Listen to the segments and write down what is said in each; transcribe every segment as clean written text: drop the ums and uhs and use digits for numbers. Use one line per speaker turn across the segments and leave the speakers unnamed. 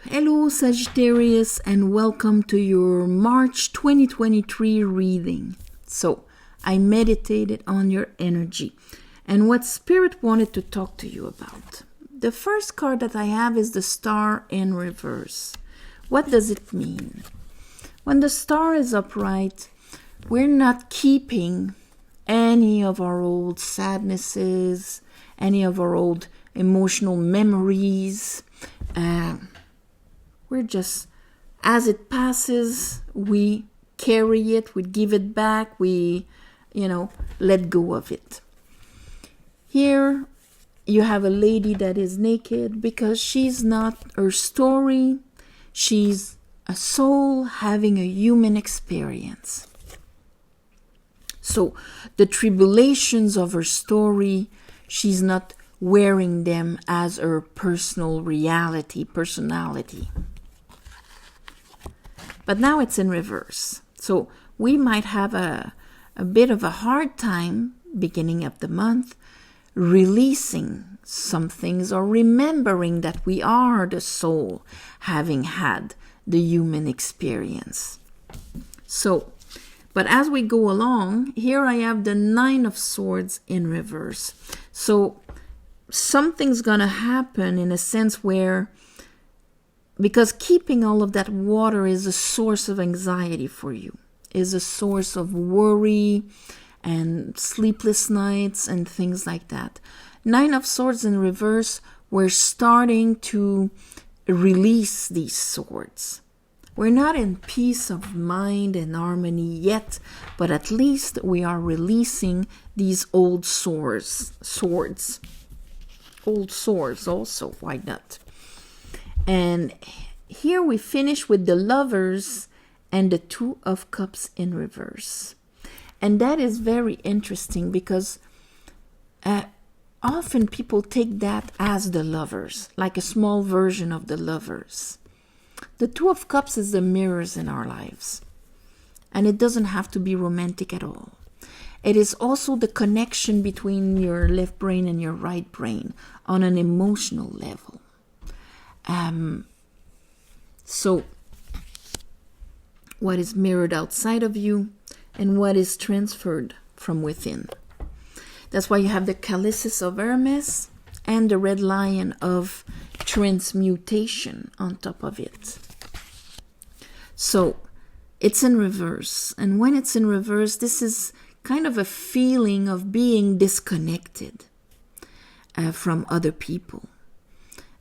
Hello Sagittarius, and welcome to your March 2023 reading. So, I meditated on your energy and what Spirit wanted to talk to you about. The first card that I have is the Star in reverse. What does it mean? When the star is upright, we're not keeping any of our old sadnesses, any of our old emotional memories. We're just, as it passes, we carry it, we give it back, we, let go of it. Here, you have a lady that is naked because she's not her story. She's a soul having a human experience. So, the tribulations of her story, she's not wearing them as her personal personality. But now it's in reverse. So we might have a bit of a hard time, beginning of the month, releasing some things or remembering that we are the soul having had the human experience. So, but as we go along, here I have the Nine of Swords in reverse. So something's going to happen in a sense where, because keeping all of that water is a source of anxiety for you, is a source of worry and sleepless nights and things like that. Nine of Swords in reverse, we're starting to release these swords. We're not in peace of mind and harmony yet, but at least we are releasing these old swords. Old swords also, why not? And here we finish with the Lovers and the Two of Cups in reverse. And that is very interesting because often people take that as the Lovers, like a small version of the Lovers. The Two of Cups is the mirrors in our lives. And it doesn't have to be romantic at all. It is also the connection between your left brain and your right brain on an emotional level. So, what is mirrored outside of you and what is transferred from within. That's why you have the Chalices of Hermes and the Red Lion of transmutation on top of it. So, it's in reverse. And when it's in reverse, this is kind of a feeling of being disconnected from other people.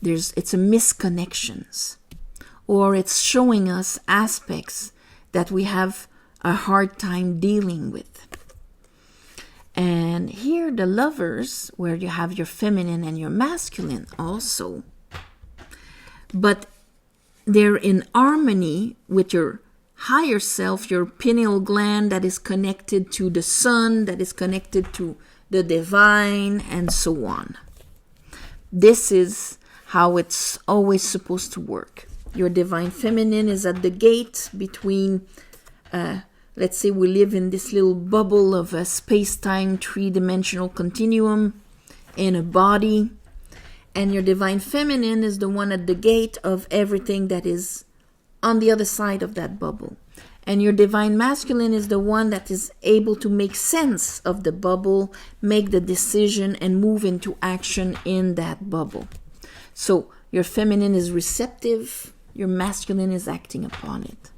It's a misconnections, or it's showing us aspects that we have a hard time dealing with. And here the Lovers, where you have your feminine and your masculine also, but they're in harmony with your higher self, your pineal gland that is connected to the sun, that is connected to the divine, and so on. This is how it's always supposed to work. Your divine feminine is at the gate between, let's say we live in this little bubble of a space-time three-dimensional continuum in a body. And your divine feminine is the one at the gate of everything that is on the other side of that bubble. And your divine masculine is the one that is able to make sense of the bubble, make the decision, and move into action in that bubble. So your feminine is receptive, your masculine is acting upon it.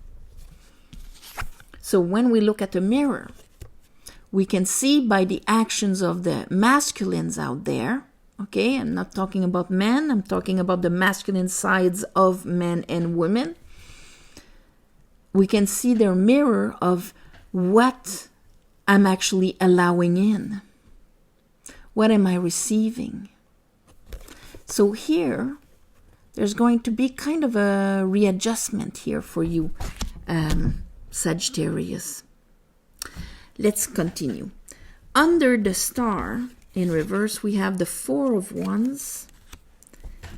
So when we look at a mirror, we can see by the actions of the masculines out there, okay, I'm not talking about men, I'm talking about the masculine sides of men and women. We can see their mirror of what I'm actually allowing in. What am I receiving? So here, there's going to be kind of a readjustment here for you, Sagittarius. Let's continue. Under the star in reverse, we have the Four of Wands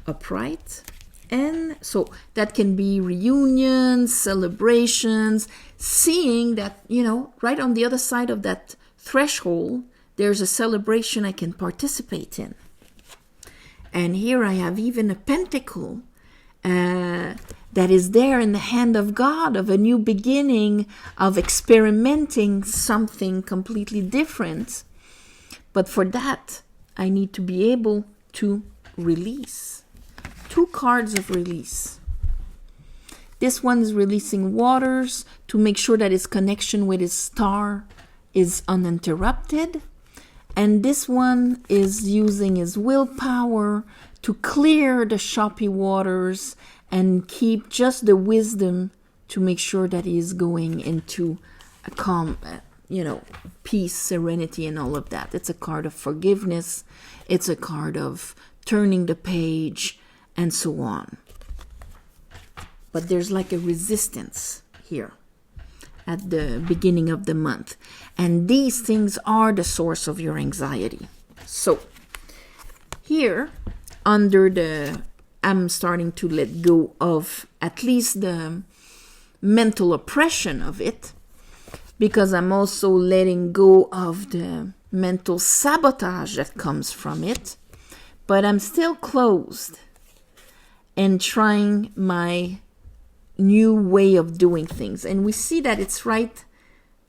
upright. And so that can be reunions, celebrations, seeing that, right on the other side of that threshold, there's a celebration I can participate in. And here I have even a pentacle that is there in the hand of God, of a new beginning, of experimenting something completely different. But for that, I need to be able to release. 2 cards of release. This one is releasing waters to make sure that his connection with his star is uninterrupted. And this one is using his willpower to clear the choppy waters and keep just the wisdom to make sure that he is going into a calm, peace, serenity, and all of that. It's a card of forgiveness. It's a card of turning the page, and so on. But there's like a resistance here at the beginning of the month. And these things are the source of your anxiety. So here, I'm starting to let go of at least the mental oppression of it, because I'm also letting go of the mental sabotage that comes from it. But I'm still closed and trying my new way of doing things. And we see that it's right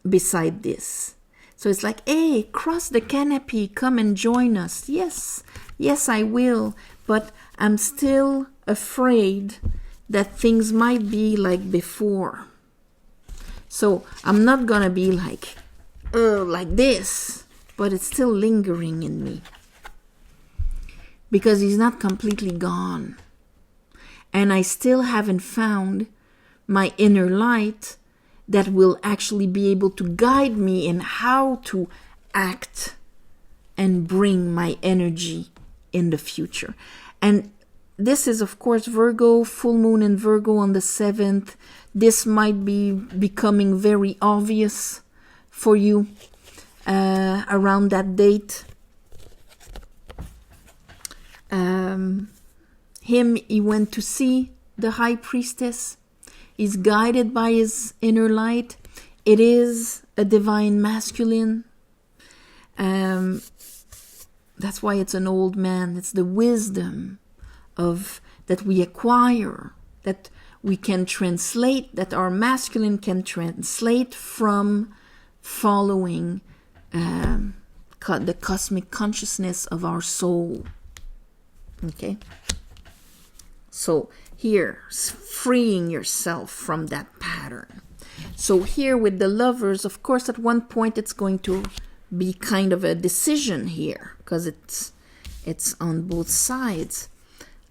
beside this. So it's like, hey, cross the canopy, come and join us. Yes, I will. But I'm still afraid that things might be like before. So I'm not gonna be like this, but it's still lingering in me. Because he's not completely gone. And I still haven't found my inner light that will actually be able to guide me in how to act and bring my energy in the future. And this is, of course, Virgo, full moon in Virgo on the 7th. This might be becoming very obvious for you around that date. He went to see the high priestess. He's guided by his inner light. It is a divine masculine. That's why it's an old man. It's the wisdom that we acquire, that we can translate, that our masculine can translate from following the cosmic consciousness of our soul. Okay? So here, freeing yourself from that pattern. So here with the Lovers, of course, at one point it's going to be kind of a decision here, because it's on both sides.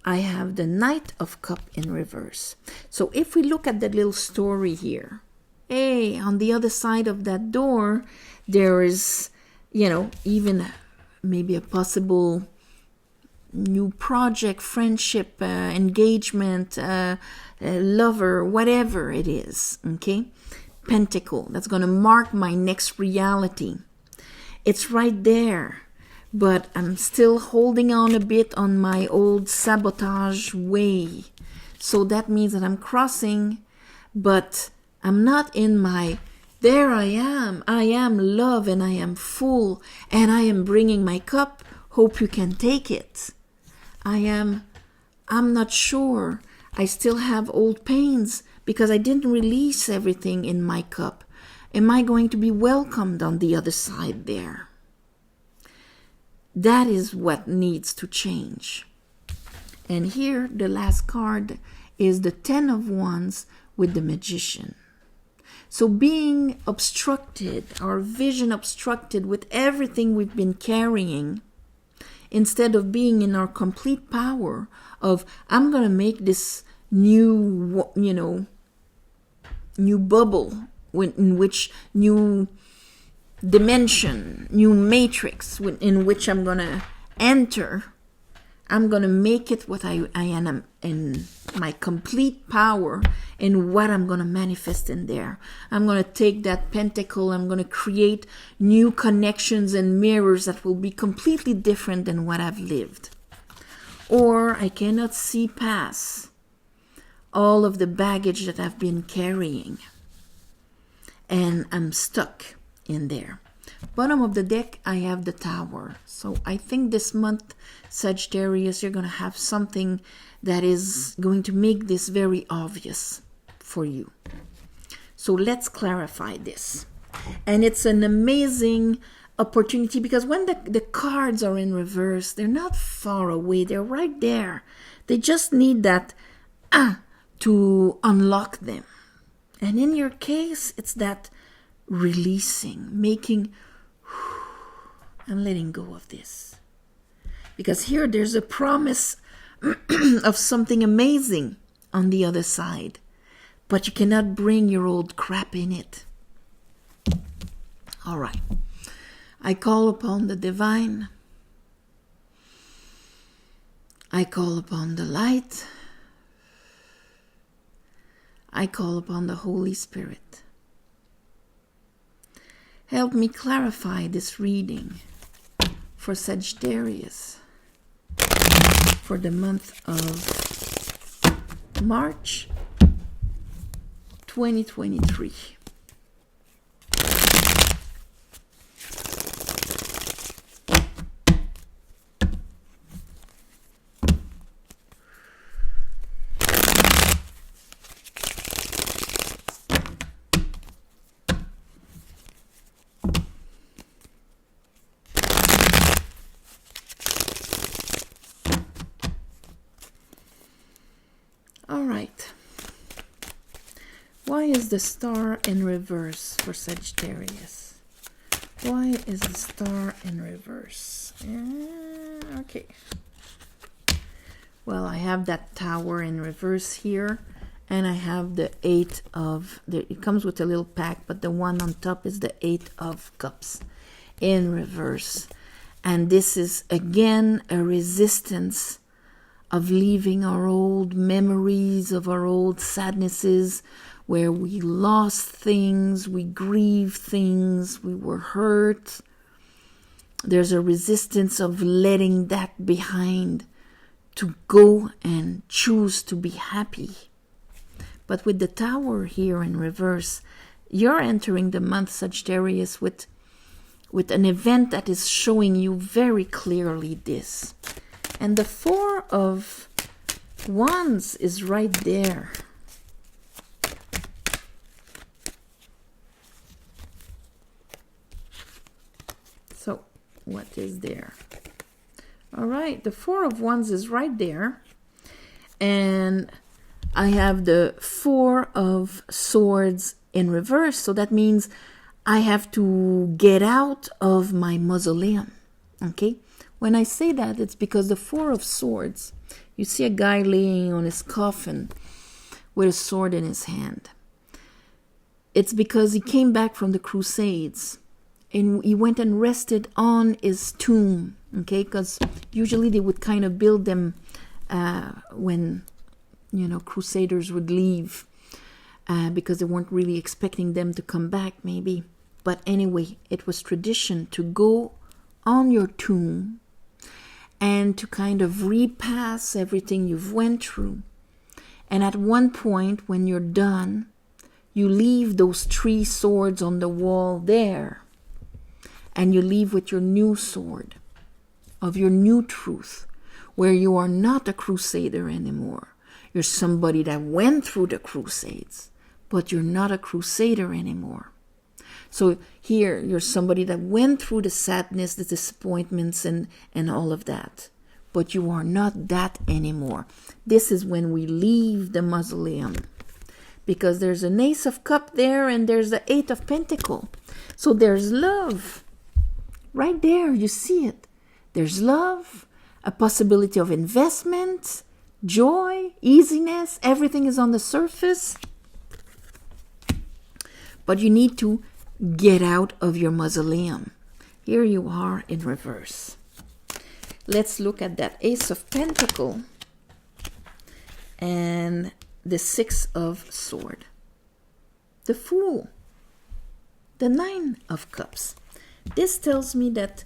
I have the Knight of Cups in reverse. So if we look at the little story here, hey, on the other side of that door, there is, even maybe a possible new project, friendship, engagement, lover, whatever it is, okay? Pentacle, that's going to mark my next reality. It's right there, but I'm still holding on a bit on my old sabotage way. So that means that I'm crossing, but I'm not in my, there I am love and I am full and I am bringing my cup, hope you can take it. I'm not sure. I still have old pains because I didn't release everything in my cup. Am I going to be welcomed on the other side there? That is what needs to change. And here, the last card is the 10 of Wands with the Magician. So being obstructed, our vision obstructed with everything we've been carrying, instead of being in our complete power of, I'm going to make this new, new bubble in which new dimension, new matrix in which I'm going to enter. I'm going to make it what I am in my complete power in what I'm going to manifest in there. I'm going to take that pentacle. I'm going to create new connections and mirrors that will be completely different than what I've lived. Or I cannot see past all of the baggage that I've been carrying. And I'm stuck in there. Bottom of the deck, I have the Tower. So I think this month, Sagittarius, you're going to have something that is going to make this very obvious for you. So let's clarify this. And it's an amazing opportunity because when the cards are in reverse, they're not far away. They're right there. They just need that to unlock them. And in your case, it's that releasing, making and letting go of this. Because here there's a promise of something amazing on the other side. But you cannot bring your old crap in it. All right. I call upon the divine. I call upon the light. I call upon the Holy Spirit. Help me clarify this reading for Sagittarius for the month of March 2023. All right. Why is the star in reverse for Sagittarius? Why is the star in reverse? Okay. Well, I have that tower in reverse here, and I have the it comes with a little pack, but the one on top is the 8 of Cups in reverse. And this is, again, a resistance of leaving our old memories, of our old sadnesses, where we lost things, we grieved things, we were hurt. There's a resistance of letting that behind to go and choose to be happy. But with the tower here in reverse, you're entering the month Sagittarius with an event that is showing you very clearly this. And the 4 of Wands is right there. So, what is there? All right, the 4 of Wands is right there. And I have the 4 of Swords in reverse. So that means I have to get out of my mausoleum. Okay? When I say that, it's because the 4 of Swords, you see a guy laying on his coffin with a sword in his hand. It's because he came back from the Crusades and he went and rested on his tomb. Okay? Because usually they would kind of build them when, Crusaders would leave because they weren't really expecting them to come back maybe. But anyway, it was tradition to go on your tomb and to kind of repass everything you've went through. And at one point, when you're done, you leave those 3 swords on the wall there. And you leave with your new sword of your new truth, where you are not a crusader anymore. You're somebody that went through the crusades, but you're not a crusader anymore. So here, you're somebody that went through the sadness, the disappointments, and all of that. But you are not that anymore. This is when we leave the mausoleum. Because there's an Ace of Cups there, and there's the 8 of Pentacles. So there's love. Right there, you see it. There's love, a possibility of investment, joy, easiness. Everything is on the surface. But you need to get out of your mausoleum. Here you are in reverse. Let's look at that Ace of Pentacles and the 6 of Swords. The Fool. The 9 of Cups. This tells me that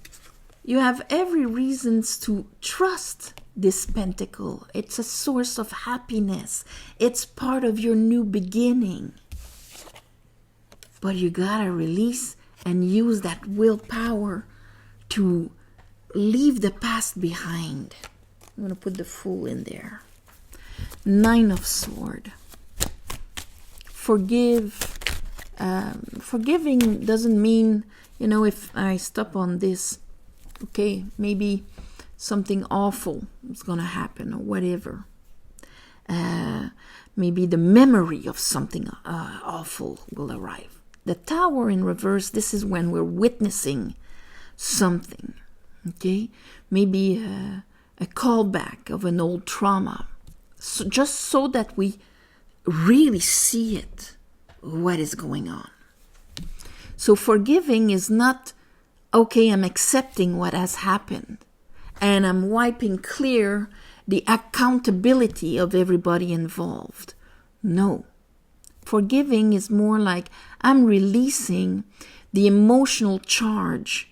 you have every reasons to trust this pentacle. It's a source of happiness. It's part of your new beginning. But you gotta release and use that willpower to leave the past behind. I'm gonna put the Fool in there. Nine of Swords. Forgive. Forgiving doesn't mean, if I stop on this, okay, maybe something awful is going to happen or whatever. Maybe the memory of something awful will arrive. The Tower in reverse, this is when we're witnessing something, okay? Maybe a callback of an old trauma, just so that we really see it, what is going on. So forgiving is not, okay, I'm accepting what has happened and I'm wiping clear the accountability of everybody involved. No. Forgiving is more like I'm releasing the emotional charge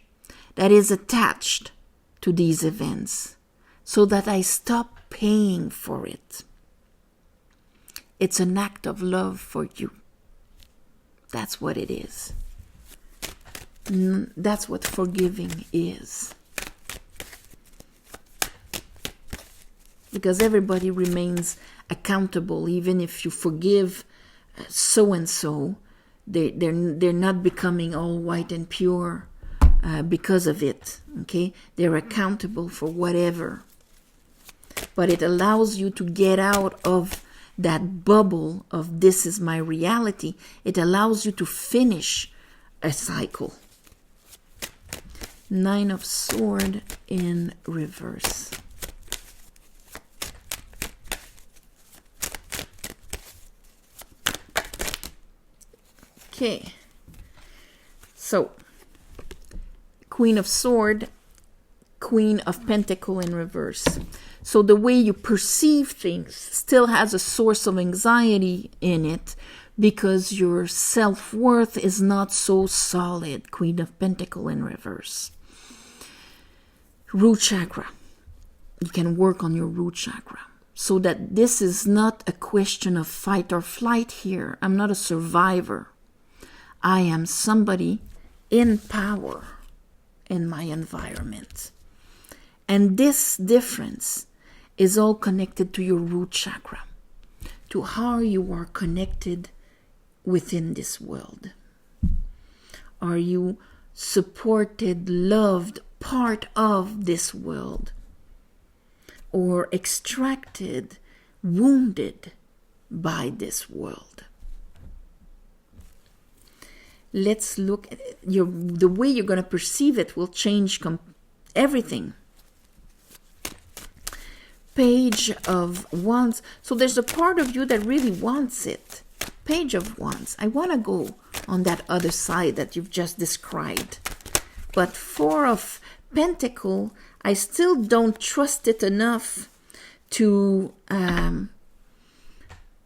that is attached to these events so that I stop paying for it. It's an act of love for you. That's what it is. That's what forgiving is. Because everybody remains accountable, even if you forgive so-and-so, they're not becoming all white and pure because of it, okay? They're accountable for whatever. But it allows you to get out of that bubble of this is my reality. It allows you to finish a cycle. Nine of Swords in reverse. Okay, so Queen of Swords, Queen of Pentacle in reverse. So the way you perceive things still has a source of anxiety in it because your self-worth is not so solid. Queen of Pentacle in reverse. Root chakra. You can work on your root chakra so that this is not a question of fight or flight here. I'm not a survivor. I am somebody in power in my environment. And this difference is all connected to your root chakra, to how you are connected within this world. Are you supported, loved, part of this world? Or extracted, wounded by this world? Let's look at the way you're going to perceive it will change everything. Page of Wands. So there's a part of you that really wants it. Page of Wands. I want to go on that other side that you've just described. But Four of Pentacle, I still don't trust it enough to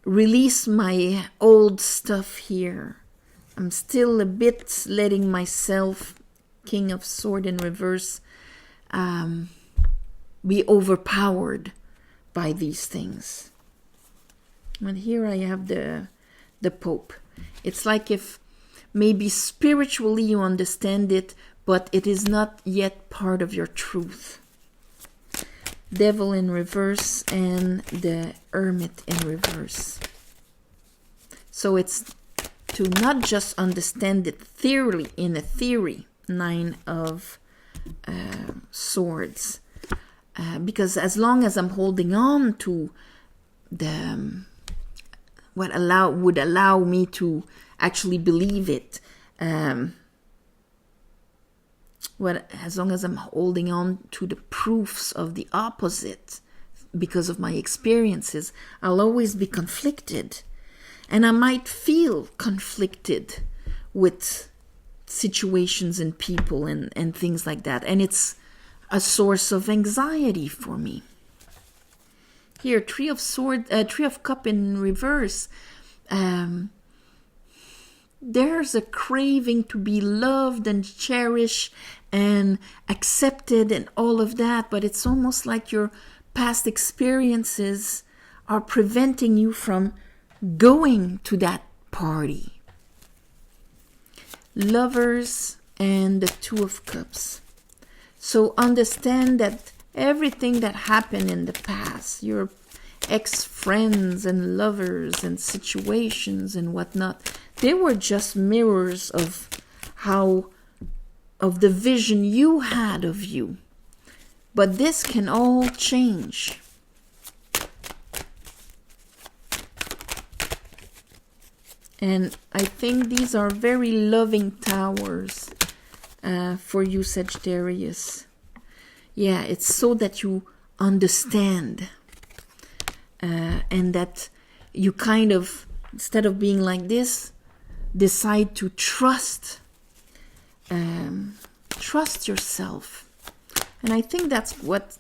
release my old stuff here. I'm still a bit letting myself, King of Swords in reverse, be overpowered by these things. And here I have the Pope. It's like if maybe spiritually you understand it, but it is not yet part of your truth. Devil in reverse and the Hermit in reverse. So it's to not just understand it theory in a theory, Nine of Swords. Because as long as I'm holding on to the what would allow me to actually believe it, as long as I'm holding on to the proofs of the opposite because of my experiences, I'll always be conflicted. And I might feel conflicted with situations and people and things like that. And it's a source of anxiety for me. Here, Three of Cup in reverse. There's a craving to be loved and cherished and accepted and all of that. But it's almost like your past experiences are preventing you from going to that party. Lovers and the Two of Cups. So understand that everything that happened in the past, ex-friends and lovers and situations and whatnot, they were just mirrors of the vision you had of you. But this can all change. And I think these are very loving towers for you, Sagittarius. Yeah, it's so that you understand and that you kind of, instead of being like this, decide to trust yourself. And I think that's what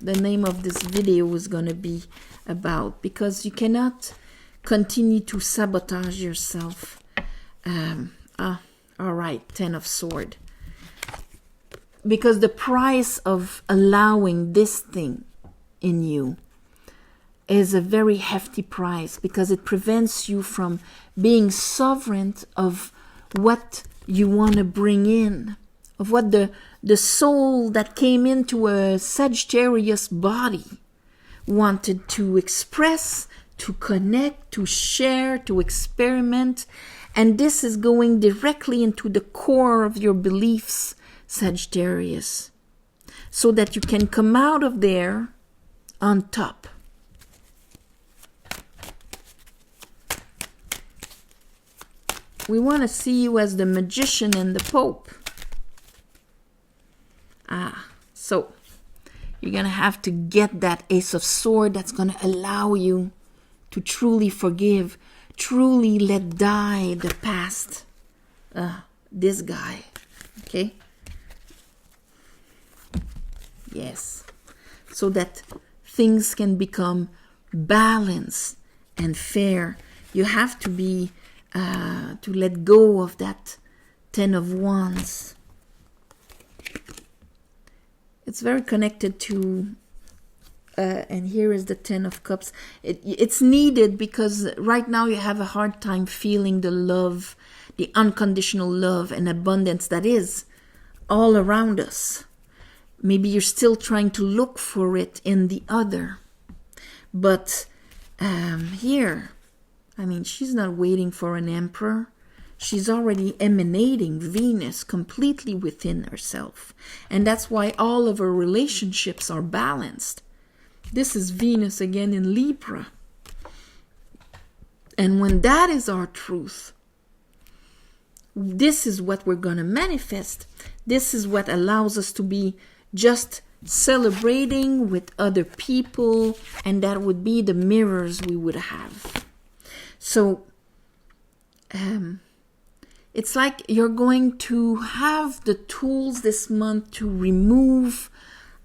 the name of this video is going to be about, because you cannot continue to sabotage yourself. All right, 10 of Swords. Because the price of allowing this thing in you is a very hefty price, because it prevents you from being sovereign of what you want to bring in, of what the soul that came into a Sagittarius body wanted to express, to connect, to share, to experiment. And this is going directly into the core of your beliefs, Sagittarius, so that you can come out of there on top. We want to see you as the Magician and the Pope. So you're going to have to get that Ace of Swords that's going to allow you to truly forgive, truly let die the past. This guy, okay? Yes. So that things can become balanced and fair. You have to be, to let go of that 10 of Wands. It's very connected to, and here is the 10 of Cups. It's needed because right now you have a hard time feeling the love, the unconditional love and abundance that is all around us. Maybe you're still trying to look for it in the other. But here, I mean, she's not waiting for an emperor. She's already emanating Venus completely within herself. And that's why all of her relationships are balanced. This is Venus again in Libra. And when that is our truth, this is what we're going to manifest. This is what allows us to be just celebrating with other people. And that would be the mirrors we would have. So, it's like you're going to have the tools this month to remove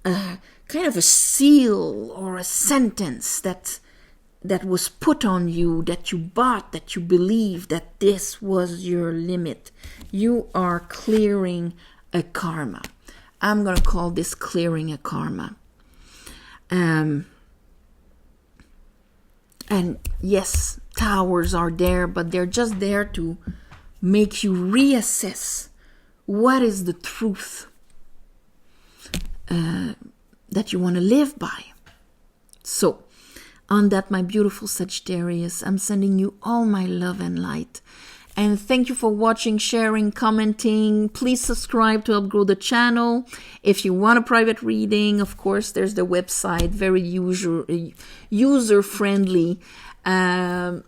kind of a seal or a sentence that was put on you, that you bought, that you believed that this was your limit. You are clearing a karma. I'm going to call this clearing a karma. And yes, towers are there, but they're just there to make you reassess what is the truth that you want to live by. So, on that, my beautiful Sagittarius, I'm sending you all my love and light. And thank you for watching, sharing, commenting. Please subscribe to help grow the channel. If you want a private reading, of course, there's the website, very user-friendly. And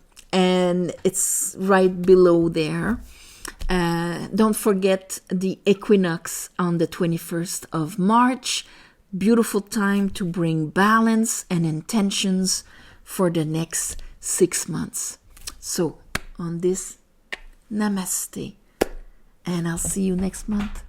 it's right below there. Don't forget the equinox on the 21st of March. Beautiful time to bring balance and intentions for the next 6 months. So, on this, namaste. And I'll see you next month.